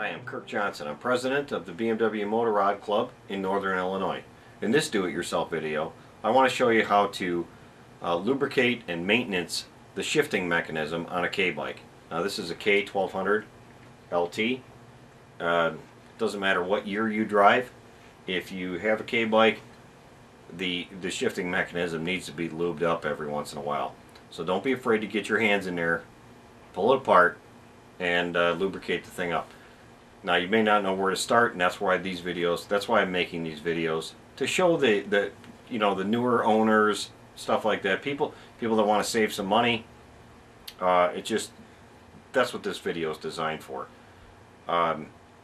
Hi, I'm Kirk Johnson. I'm president of the BMW Motorrad Club in Northern Illinois. In this do-it-yourself video, I want to show you how to lubricate and maintenance the shifting mechanism on a K-bike. Now this is a K1200LT. Doesn't matter what year you drive. If you have a K-bike, the shifting mechanism needs to be lubed up every once in a while. So don't be afraid to get your hands in there, pull it apart, and lubricate the thing up. Now you may not know where to start, and that's why I'm making these videos, to show the newer owners, stuff like that, people that want to save some money. That's what this video is designed for.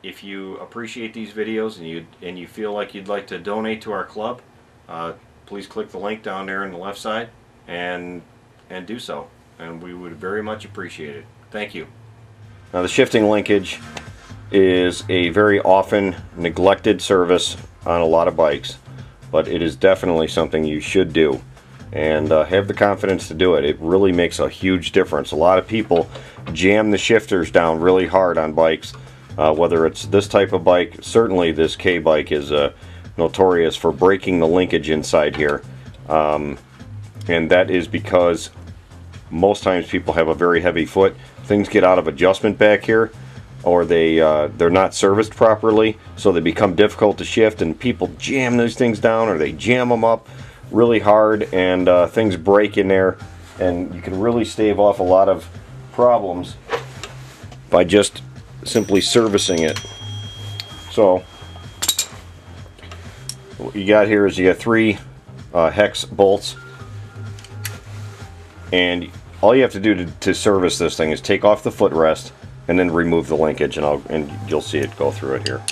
If you appreciate these videos and you feel like you'd like to donate to our club, please click the link down there on the left side and do so, and we would very much appreciate it. Thank you. Now the shifting linkage is a very often neglected service on a lot of bikes, but it is definitely something you should do, and have the confidence to do it. It really makes a huge difference. A lot of people jam the shifters down really hard on bikes, whether it's this type of bike. Certainly this K bike is notorious for breaking the linkage inside here, and that is because most times people have a very heavy foot. Things get out of adjustment back here, or they're not serviced properly, so they become difficult to shift, and people jam those things down, or they jam them up really hard, and things break in there, and you can really stave off a lot of problems by just simply servicing it. So what you got here is you got 3 hex bolts, and all you have to do to service this thing is take off the footrest and then remove the linkage, and you'll see it go through it here.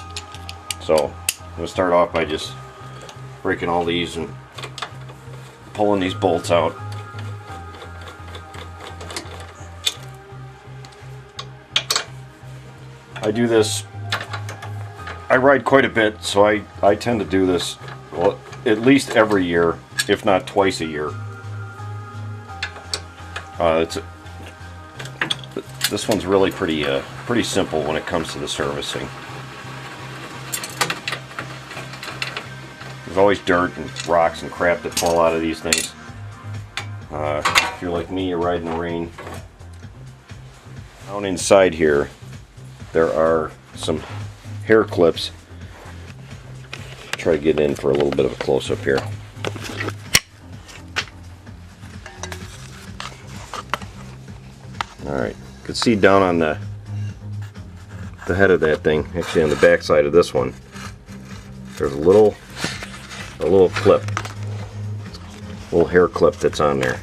So I'm going to start off by just breaking all these and pulling these bolts out. I do this, I ride quite a bit, so I tend to do this, well, at least every year, if not twice a year. This one's really pretty simple when it comes to the servicing. There's always dirt and rocks and crap that fall out of these things. If you're like me, you ride in the rain. Down inside here, there are some hair clips. Try to get in for a little bit of a close-up here. Alright, you can see down on the head of that thing, actually on the back side of this one, there's a little clip, little hair clip that's on there.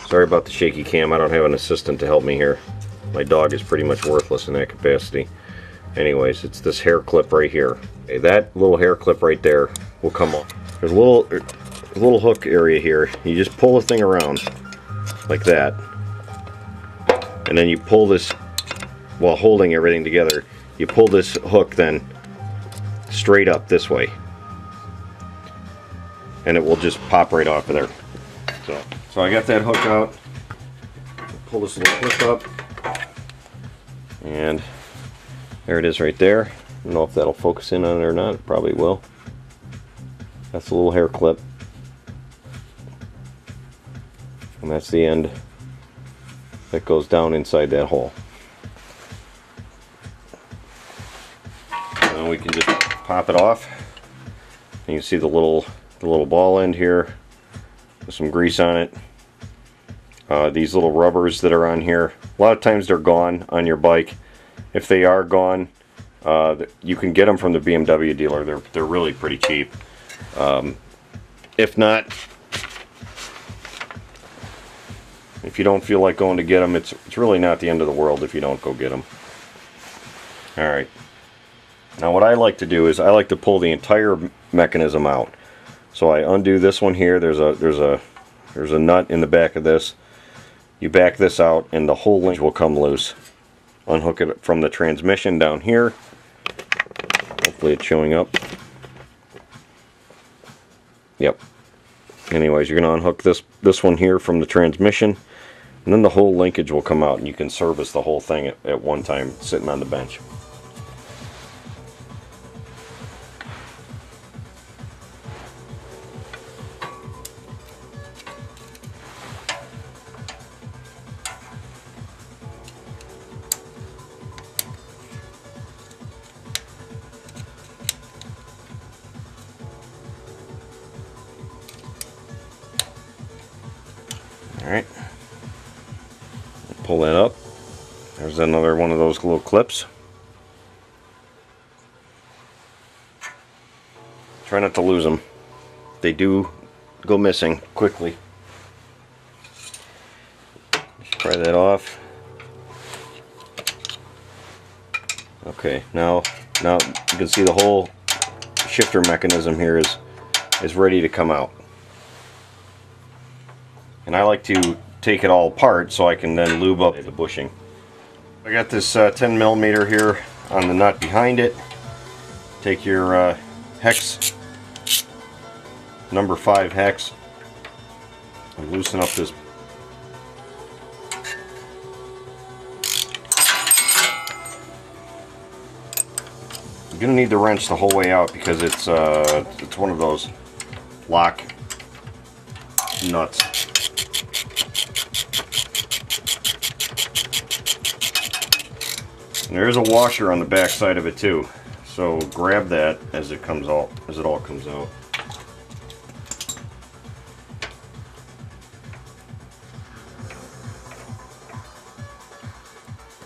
Sorry about the shaky cam, I don't have an assistant to help me here. My dog is pretty much worthless in that capacity. Anyways, it's this hair clip right here. Okay, that little hair clip right there will come off. There's a little hook area here. You just pull the thing around like that, and then you pull this, while holding everything together, you pull this hook then straight up this way, and it will just pop right off of there. So I got that hook out, pull this little clip up, and there it is right there. I don't know if that'll focus in on it or not. It probably will. That's a little hair clip, and that's the end that goes down inside that hole. Now we can just pop it off. And you can see the little ball end here with some grease on it. These little rubbers that are on here, a lot of times they're gone on your bike. If they are gone, you can get them from the BMW dealer. They're really pretty cheap. If not, if you don't feel like going to get them, it's really not the end of the world if you don't go get them. Alright. Now what I like to do is I like to pull the entire mechanism out. So I undo this one here. There's a nut in the back of this. You back this out and the whole link will come loose. Unhook it from the transmission down here. Hopefully it's showing up. Yep. Anyways, you're going to unhook this one here from the transmission. And then the whole linkage will come out and you can service the whole thing at one time sitting on the bench. Alright, pull that up. There's another one of those little clips. Try not to lose them. They do go missing quickly. Pry that off. Okay, now you can see the whole shifter mechanism here is ready to come out. And I like to take it all apart so I can then lube up the bushing. I got this 10mm here on the nut behind it. Take your hex, number 5 hex, and loosen up this. You're gonna need the wrench the whole way out because it's one of those lock nuts. And there is a washer on the back side of it too, so grab that as it comes out, as it all comes out.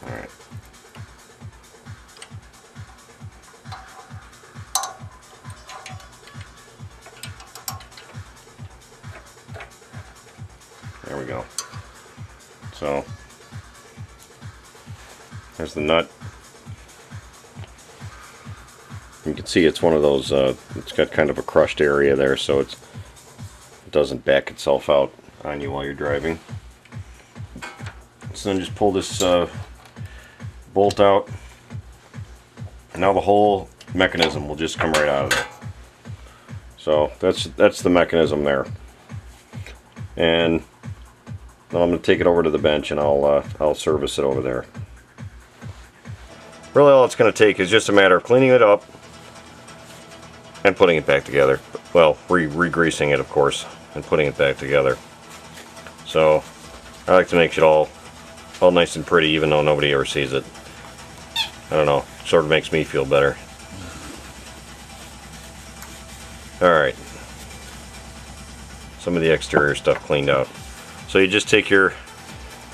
All right. There we go. So there's the nut. You can see it's one of those, it's got kind of a crushed area there, so it doesn't back itself out on you while you're driving. So then just pull this bolt out, and now the whole mechanism will just come right out of there. So that's the mechanism there. And then I'm going to take it over to the bench and I'll service it over there. Really all it's going to take is just a matter of cleaning it up and putting it back together. Well, re-greasing it, of course, and putting it back together. So I like to make it all nice and pretty, even though nobody ever sees it. I don't know, sort of makes me feel better. Alright, some of the exterior stuff cleaned out. So you just take your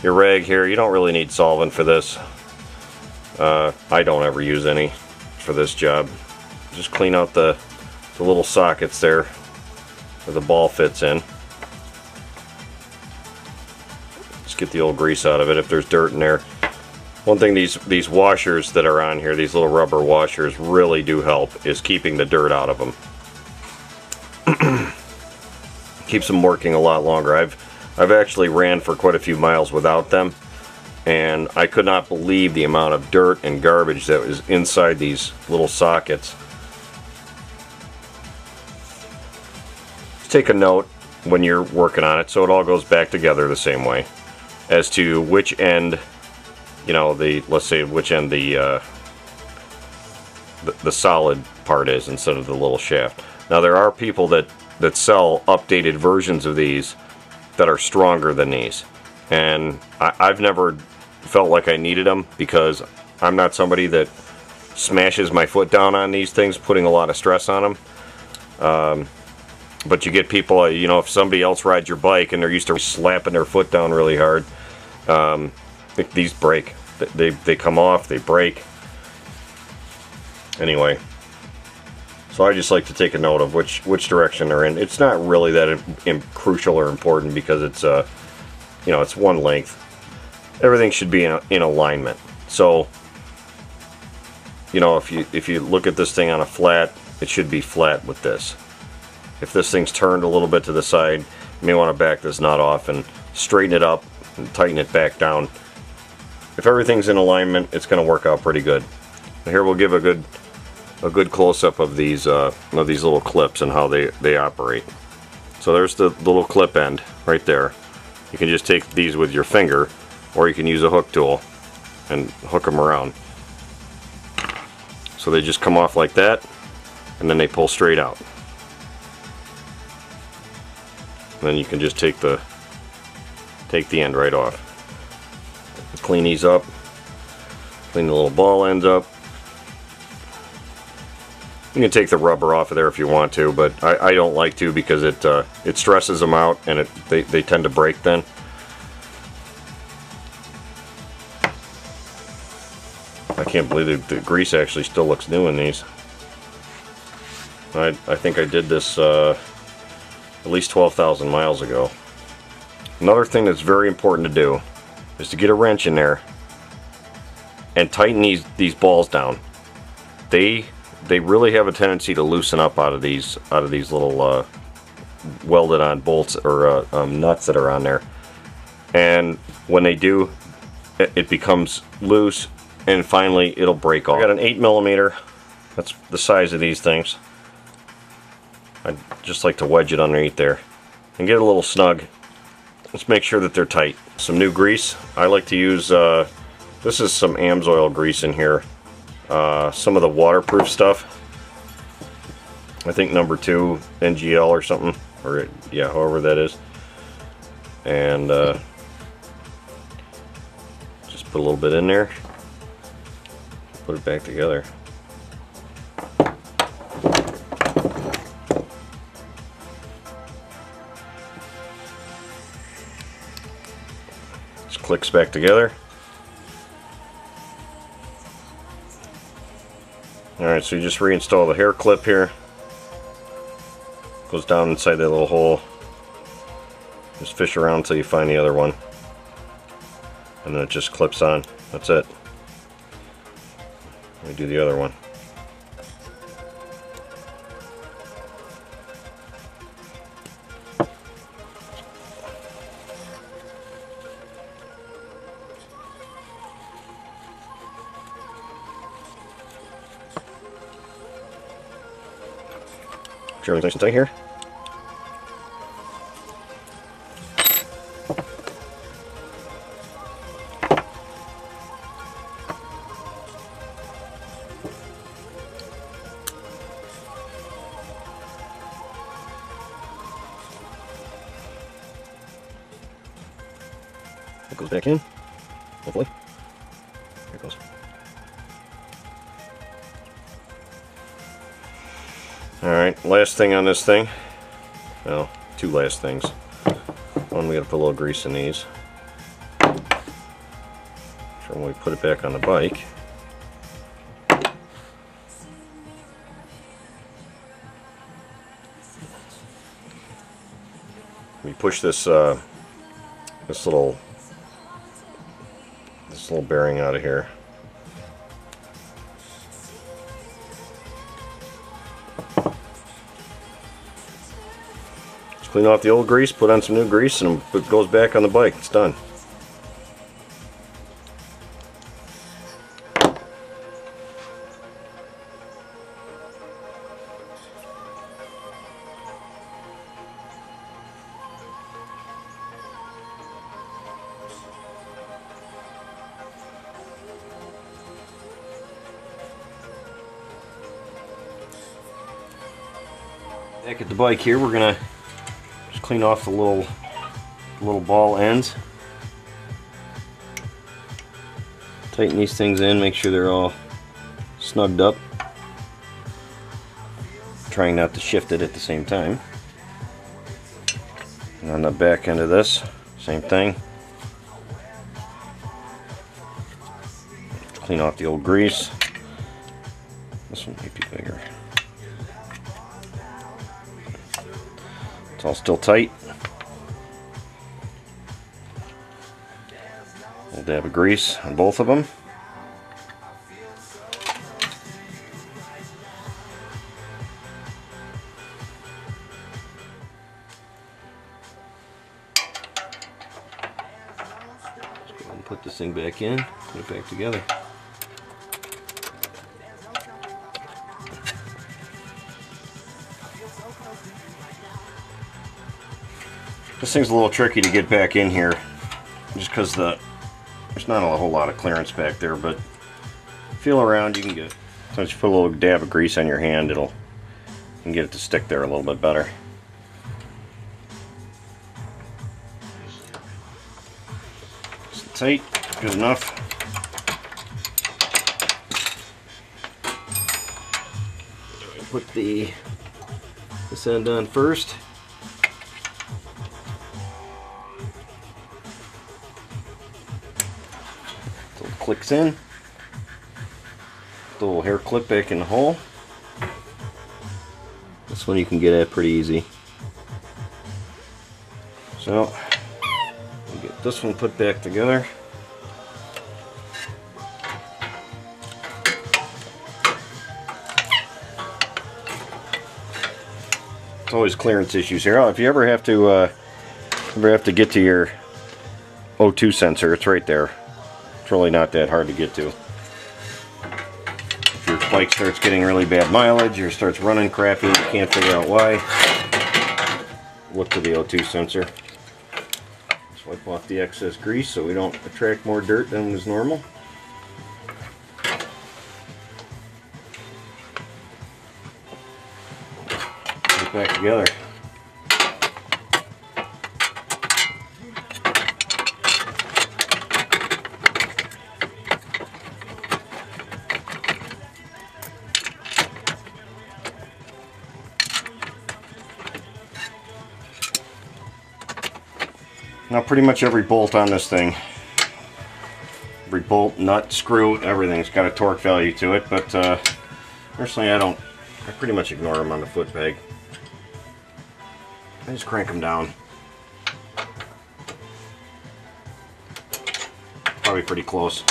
rag here. You don't really need solvent for this. I don't ever use any for this job. Just clean out the little sockets there where the ball fits in. Just get the old grease out of it if there's dirt in there. One thing these washers that are on here, these little rubber washers, really do help is keeping the dirt out of them. Keeps them working a lot longer. I've actually ran for quite a few miles without them, and I could not believe the amount of dirt and garbage that was inside these little sockets. Just take a note when you're working on it so it all goes back together the same way as to which end, you know, let's say which end the solid part is instead of the little shaft. Now there are people that sell updated versions of these that are stronger than these, and I've never felt like I needed them because I'm not somebody that smashes my foot down on these things, putting a lot of stress on them. But you get people, you know, if somebody else rides your bike and they're used to slapping their foot down really hard, these break. They come off, they break. Anyway, so I just like to take a note of which direction they're in. It's not really that crucial or important because it's you know, it's one length. Everything should be in alignment. So, you know, if you look at this thing on a flat, it should be flat with this. If this thing's turned a little bit to the side, you may want to back this nut off and straighten it up and tighten it back down. If everything's in alignment, it's going to work out pretty good. Here we'll give a good close-up of these little clips and how they operate. So there's the little clip end right there. You can just take these with your finger, or you can use a hook tool and hook them around. So they just come off like that, and then they pull straight out. And then you can just take the end right off. Clean these up, clean the little ball ends up. You can take the rubber off of there if you want to, but I don't like to, because it stresses them out, and they tend to break then. I can't believe the grease actually still looks new in these. I think I did this at least 12,000 miles ago. Another thing that's very important to do is to get a wrench in there and tighten these balls down. They really have a tendency to loosen up out of these little welded on bolts or nuts that are on there. And when they do, it becomes loose, and finally it'll break off. I got an 8mm. That's the size of these things. I just like to wedge it underneath there and get it a little snug. Let's make sure that they're tight. Some new grease. I like to use, this is some AMSOIL grease in here. Some of the waterproof stuff. I think number 2 NGL or something. Or, yeah, however that is. And just put a little bit in there. Put it back together. Just clicks back together. Alright, so you just reinstall the hair clip here. Goes down inside that little hole. Just fish around until you find the other one. And then it just clips on. That's it. Let me do the other one. Sure, everything's nice and tight here. It goes back in, hopefully. Here it goes. Alright, last thing on this thing. Well, 2 last things. One, we gotta put a little grease in these. So when we put it back on the bike, we push this this little bearing out of here. Just clean off the old grease, put on some new grease, and it goes back on the bike. It's done. Back at the bike here, we're gonna just clean off the little ball ends. Tighten these things in, make sure they're all snugged up. Trying not to shift it at the same time. And on the back end of this, same thing. Clean off the old grease. This one might be bigger. It's all still tight. A little dab of grease on both of them. Let's go ahead and put this thing back in, put it back together. This thing's a little tricky to get back in here, just because there's not a whole lot of clearance back there, but feel around, you can get, sometimes you put a little dab of grease on your hand, you can get it to stick there a little bit better. It's tight, good enough. Put this end on first. So it clicks in. The little hair clip back in the hole. This one you can get at pretty easy. So we'll get this one put back together. It's always clearance issues here. Oh, if you ever have to get to your O2 sensor, it's right there. It's really not that hard to get to. If your bike starts getting really bad mileage or starts running crappy and you can't figure out why, look to the O2 sensor. Just wipe off the excess grease so we don't attract more dirt than is normal. Put it back together. Now pretty much every bolt on this thing, every bolt, nut, screw, everything's got a torque value to it, but personally I pretty much ignore them on the foot peg. I just crank them down. Probably pretty close.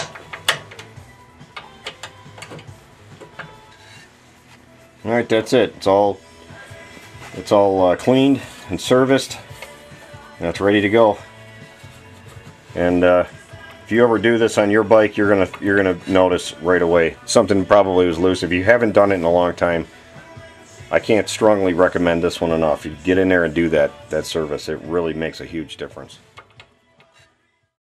Alright, that's it. It's all cleaned and serviced. And it's ready to go. And if you ever do this on your bike, you're gonna notice right away something probably was loose. If you haven't done it in a long time, I can't strongly recommend this one enough. You get in there and do that service. It really makes a huge difference.